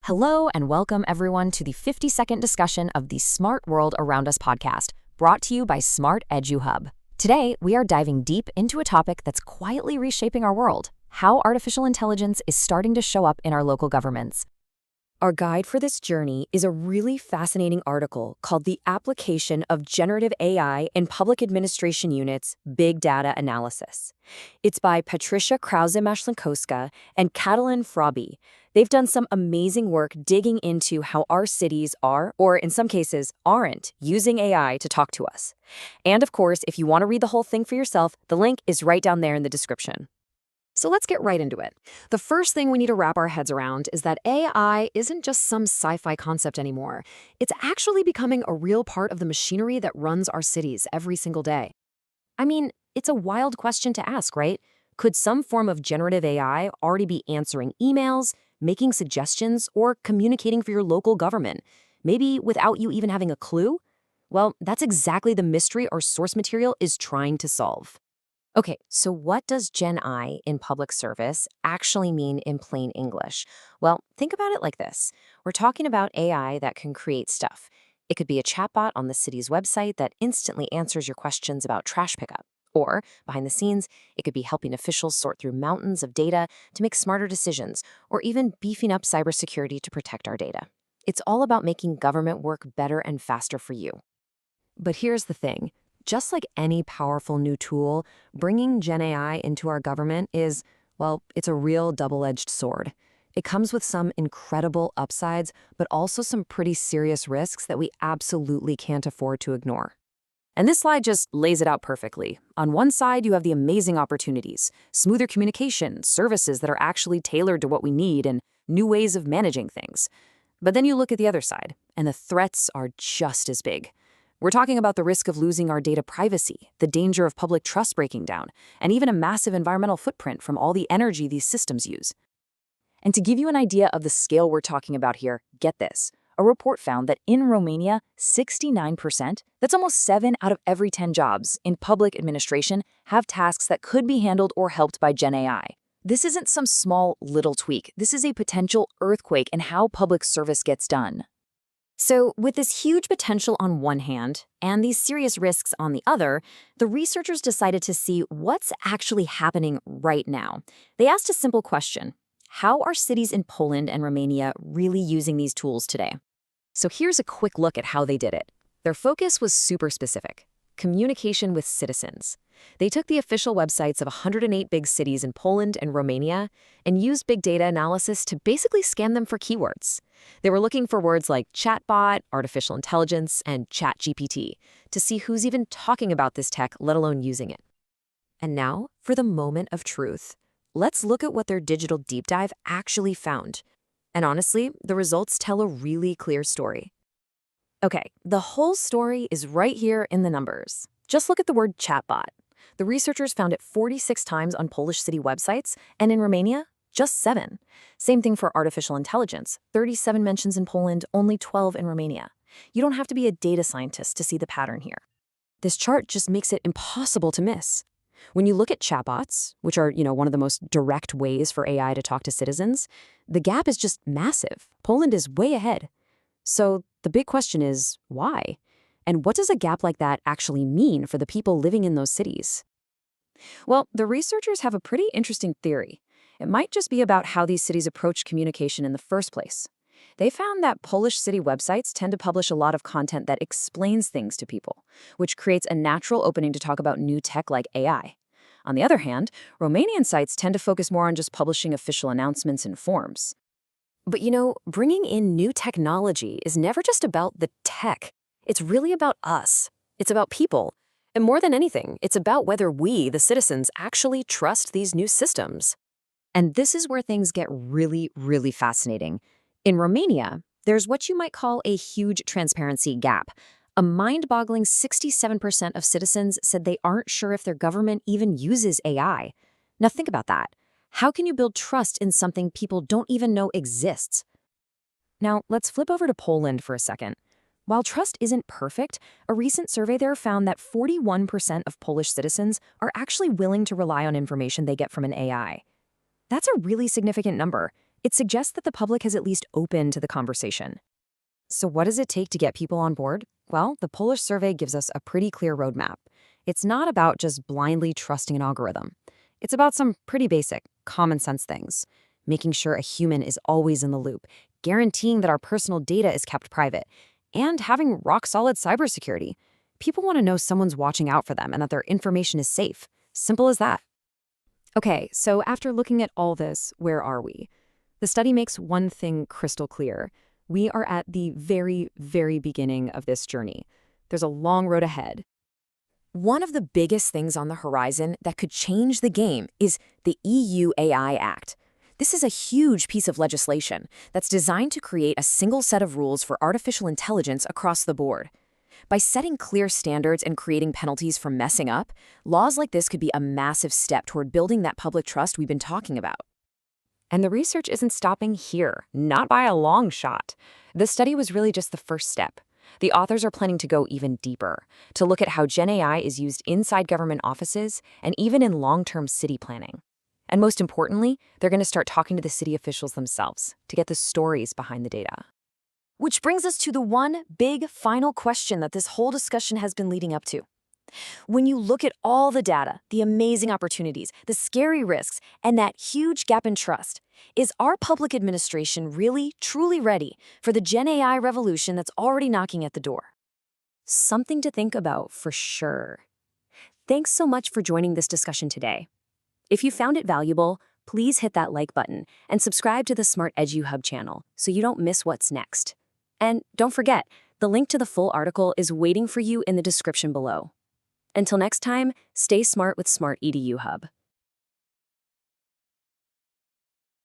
Hello and welcome everyone to the 50-second discussion of the Smart World Around Us podcast, brought to you by Smart-EDU Hub. Today, we are diving deep into a topic that's quietly reshaping our world: how artificial intelligence is starting to show up in our local governments. Our guide for this journey is a really fascinating article called The Application of Generative AI in Public Administration Units Big Data Analysis. It's by Patricia Krause-Maslinkowska and Catalin Fraubi. They've done some amazing work digging into how our cities are, or in some cases, aren't, using AI to talk to us. And of course, if you want to read the whole thing for yourself, the link is right down there in the description. So let's get right into it. The first thing we need to wrap our heads around is that AI isn't just some sci-fi concept anymore. It's actually becoming a real part of the machinery that runs our cities every single day. I mean, it's a wild question to ask, right? Could some form of generative AI already be answering emails, making suggestions, or communicating for your local government, maybe without you even having a clue? Well, that's exactly the mystery our source material is trying to solve. Okay, so what does GenAI in public service actually mean in plain English? Well, think about it like this. We're talking about AI that can create stuff. It could be a chatbot on the city's website that instantly answers your questions about trash pickup. Or, behind the scenes, it could be helping officials sort through mountains of data to make smarter decisions, or even beefing up cybersecurity to protect our data. It's all about making government work better and faster for you. But here's the thing. Just like any powerful new tool, bringing GenAI into our government is, well, it's a real double-edged sword. It comes with some incredible upsides, but also some pretty serious risks that we absolutely can't afford to ignore. And this slide just lays it out perfectly. On one side, you have the amazing opportunities, smoother communication, services that are actually tailored to what we need, and new ways of managing things. But then you look at the other side, and the threats are just as big. We're talking about the risk of losing our data privacy, the danger of public trust breaking down, and even a massive environmental footprint from all the energy these systems use. And to give you an idea of the scale we're talking about here, get this. A report found that in Romania, 69%, that's almost 7 out of every 10 jobs in public administration, have tasks that could be handled or helped by GenAI. This isn't some small little tweak. This is a potential earthquake in how public service gets done. So, with this huge potential on one hand and these serious risks on the other, the researchers decided to see what's actually happening right now. They asked a simple question: how are cities in Poland and Romania really using these tools today? So here's a quick look at how they did it. Their focus was super specific: communication with citizens. They took the official websites of 108 big cities in Poland and Romania and used big data analysis to basically scan them for keywords. They were looking for words like chatbot, artificial intelligence, and ChatGPT to see who's even talking about this tech, let alone using it. And now, for the moment of truth. Let's look at what their digital deep dive actually found. And honestly, the results tell a really clear story. Okay, the whole story is right here in the numbers. Just look at the word chatbot. The researchers found it 46 times on Polish city websites, and in Romania, just 7. Same thing for artificial intelligence. 37 mentions in Poland, only 12 in Romania. You don't have to be a data scientist to see the pattern here. This chart just makes it impossible to miss. When you look at chatbots, which are, one of the most direct ways for AI to talk to citizens, the gap is just massive. Poland is way ahead. So the big question is, why? And what does a gap like that actually mean for the people living in those cities? Well, the researchers have a pretty interesting theory. It might just be about how these cities approach communication in the first place. They found that Polish city websites tend to publish a lot of content that explains things to people, which creates a natural opening to talk about new tech like AI. On the other hand, Romanian sites tend to focus more on just publishing official announcements and forms. But bringing in new technology is never just about the tech. It's really about us. It's about people. And more than anything, it's about whether we, the citizens, actually trust these new systems. And this is where things get really, really fascinating. In Romania, there's what you might call a huge transparency gap. A mind-boggling 67% of citizens said they aren't sure if their government even uses AI. Now think about that. How can you build trust in something people don't even know exists? Now, let's flip over to Poland for a second. While trust isn't perfect, a recent survey there found that 41% of Polish citizens are actually willing to rely on information they get from an AI. That's a really significant number. It suggests that the public has at least opened to the conversation. So what does it take to get people on board? Well, the Polish survey gives us a pretty clear roadmap. It's not about just blindly trusting an algorithm. It's about some pretty basic, common sense things. Making sure a human is always in the loop, guaranteeing that our personal data is kept private, and having rock-solid cybersecurity. People want to know someone's watching out for them and that their information is safe. Simple as that. Okay, so after looking at all this, where are we? The study makes one thing crystal clear. We are at the very, very beginning of this journey. There's a long road ahead. One of the biggest things on the horizon that could change the game is the EU AI Act. This is a huge piece of legislation that's designed to create a single set of rules for artificial intelligence across the board. By setting clear standards and creating penalties for messing up, laws like this could be a massive step toward building that public trust we've been talking about. And the research isn't stopping here, not by a long shot. The study was really just the first step. The authors are planning to go even deeper, to look at how GenAI is used inside government offices and even in long-term city planning. And most importantly, they're going to start talking to the city officials themselves to get the stories behind the data. Which brings us to the one big final question that this whole discussion has been leading up to. When you look at all the data, the amazing opportunities, the scary risks, and that huge gap in trust, is our public administration really, truly ready for the GenAI revolution that's already knocking at the door? Something to think about for sure. Thanks so much for joining this discussion today. If you found it valuable, please hit that like button and subscribe to the Smart-EDU Hub channel so you don't miss what's next. And don't forget, the link to the full article is waiting for you in the description below. Until next time, stay smart with Smart-EDU Hub.